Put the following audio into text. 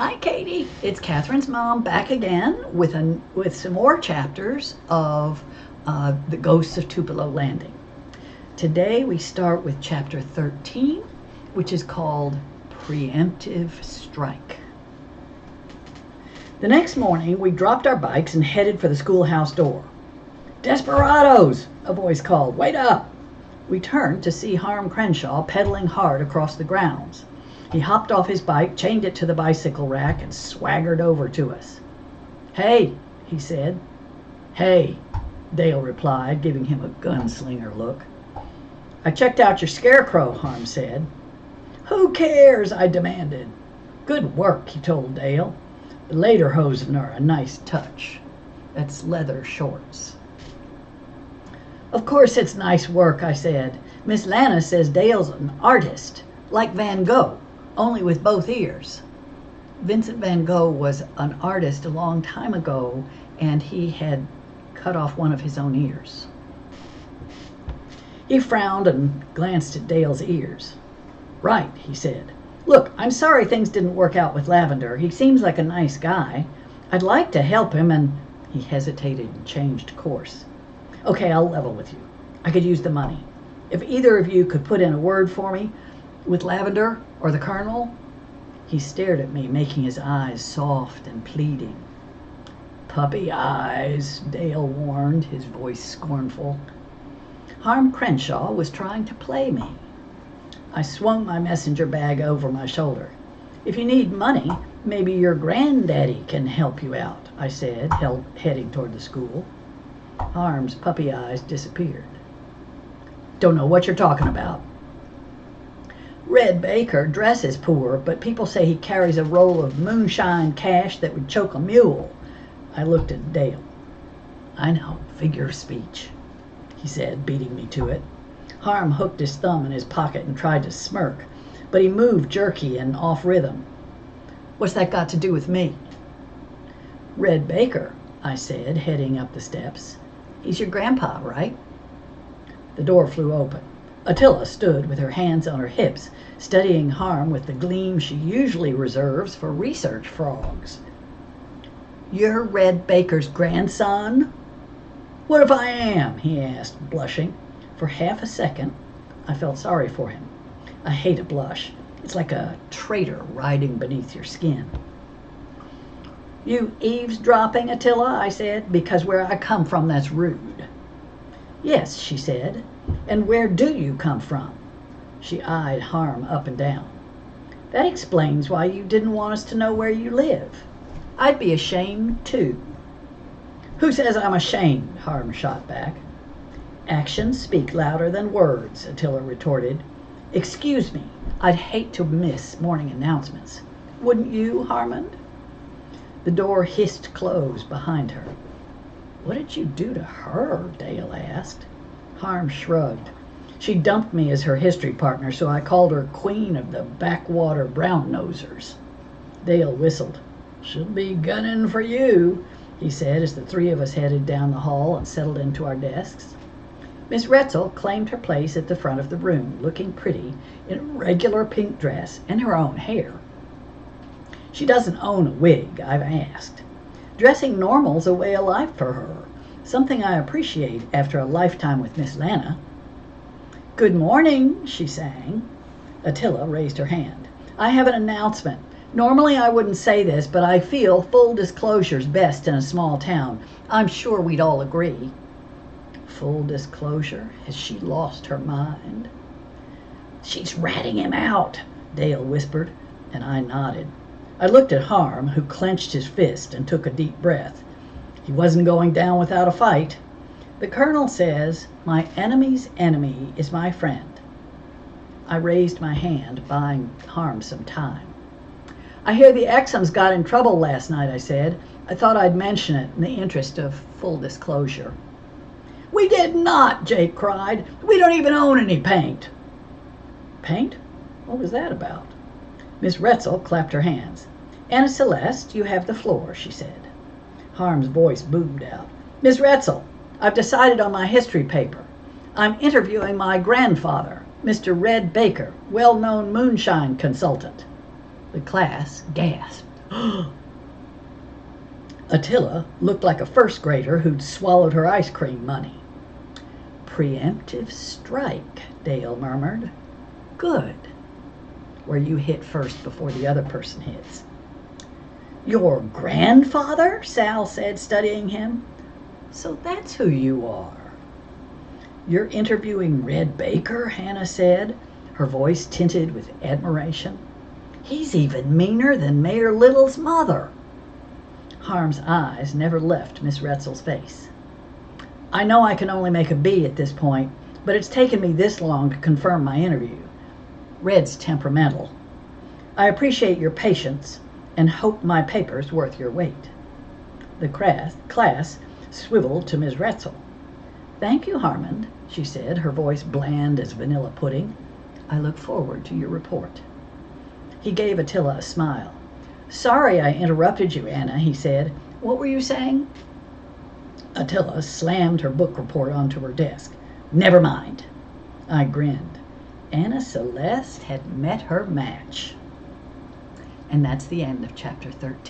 Hi, Katie. It's Catherine's mom back again with some more chapters of The Ghosts of Tupelo Landing. Today we start with chapter 13, which is called Preemptive Strike. The next morning we dropped our bikes and headed for the schoolhouse door. "Desperados!" a voice called. "Wait up!" We turned to see Harm Crenshaw pedaling hard across the grounds. He hopped off his bike, chained it to the bicycle rack, and swaggered over to us. "Hey," he said. "Hey," Dale replied, giving him a gunslinger look. "I checked out your scarecrow," Harm said. "Who cares?" I demanded. "Good work," he told Dale. "The lederhosen are a nice touch." That's leather shorts. "Of course it's nice work," I said. "Miss Lana says Dale's an artist, like Van Gogh, only with both ears." Vincent van Gogh was an artist a long time ago, and he had cut off one of his own ears. He frowned and glanced at Dale's ears. "Right," he said. "Look, I'm sorry things didn't work out with Lavender. He seems like a nice guy. I'd like to help him," and he hesitated and changed course. "Okay, I'll level with you. I could use the money. If either of you could put in a word for me with Lavender or the Colonel." He stared at me, making his eyes soft and pleading. "Puppy eyes," Dale warned, his voice scornful. Harm Crenshaw was trying to play me. I swung my messenger bag over my shoulder. "If you need money, maybe your granddaddy can help you out," I said, heading toward the school. Harm's puppy eyes disappeared. "Don't know what you're talking about." "Red Baker dresses poor, but people say he carries a roll of moonshine cash that would choke a mule." I looked at Dale. "I know, figure of speech," he said, beating me to it. Harm hooked his thumb in his pocket and tried to smirk, but he moved jerky and off rhythm. "What's that got to do with me?" "Red Baker," I said, heading up the steps. "He's your grandpa, right?" The door flew open. Attila stood with her hands on her hips, studying Harm with the gleam she usually reserves for research frogs. "You're Red Baker's grandson?" "What if I am?" he asked, blushing. For half a second, I felt sorry for him. I hate a blush. It's like a traitor riding beneath your skin. "You eavesdropping, Attila?" I said, "because where I come from, that's rude." "Yes," she said. "And where do you come from?" She eyed Harm up and down. "That explains why you didn't want us to know where you live. I'd be ashamed, too." "Who says I'm ashamed?" Harm shot back. "Actions speak louder than words," Attila retorted. "Excuse me, I'd hate to miss morning announcements. Wouldn't you, Harmond?" The door hissed closed behind her. "What did you do to her?" Dale asked. Harm shrugged. "She dumped me as her history partner, so I called her Queen of the Backwater Brown-Nosers." Dale whistled. "She'll be gunning for you," he said as the three of us headed down the hall and settled into our desks. Miss Retzel claimed her place at the front of the room, looking pretty in a regular pink dress and her own hair. "She doesn't own a wig, I've asked. Dressing normal's a way of life for her, something I appreciate after a lifetime with Miss Lana." "Good morning," she sang. Attila raised her hand. "I have an announcement. Normally I wouldn't say this, but I feel full disclosure's best in a small town. I'm sure we'd all agree." Full disclosure? Has she lost her mind? "She's ratting him out," Dale whispered, and I nodded. I looked at Harm, who clenched his fist and took a deep breath. He wasn't going down without a fight. "The Colonel says, 'My enemy's enemy is my friend.'" I raised my hand, buying Harm some time. "I hear the Exums got in trouble last night," I said. "I thought I'd mention it in the interest of full disclosure." "We did not!" Jake cried. "We don't even own any paint." "Paint? What was that about?" Miss Retzel clapped her hands. "Anna Celeste, you have the floor," she said. Harm's voice boomed out. "Miss Retzel, I've decided on my history paper. I'm interviewing my grandfather, Mr. Red Baker, well-known moonshine consultant." The class gasped. Attila looked like a first grader who'd swallowed her ice cream money. Preemptive strike, Dale murmured. Good. Where you hit first before the other person hits. Your grandfather? Sal said, studying him. So that's who you are. You're interviewing Red Baker, Hannah said, her voice tinted with admiration. He's even meaner than Mayor Little's mother. Harm's eyes never left Miss Retzel's face. I know I can only make a B at this point, but it's taken me this long to confirm my interview. Red's temperamental. I appreciate your patience and hope my paper's worth your weight. The class swiveled to Miss Retzel. Thank you, Harmond, she said, her voice bland as vanilla pudding. I look forward to your report. He gave Attila a smile. Sorry I interrupted you, Anna, he said. What were you saying? Attila slammed her book report onto her desk. Never mind. I grinned. Anna Celeste had met her match. And that's the end of chapter 13.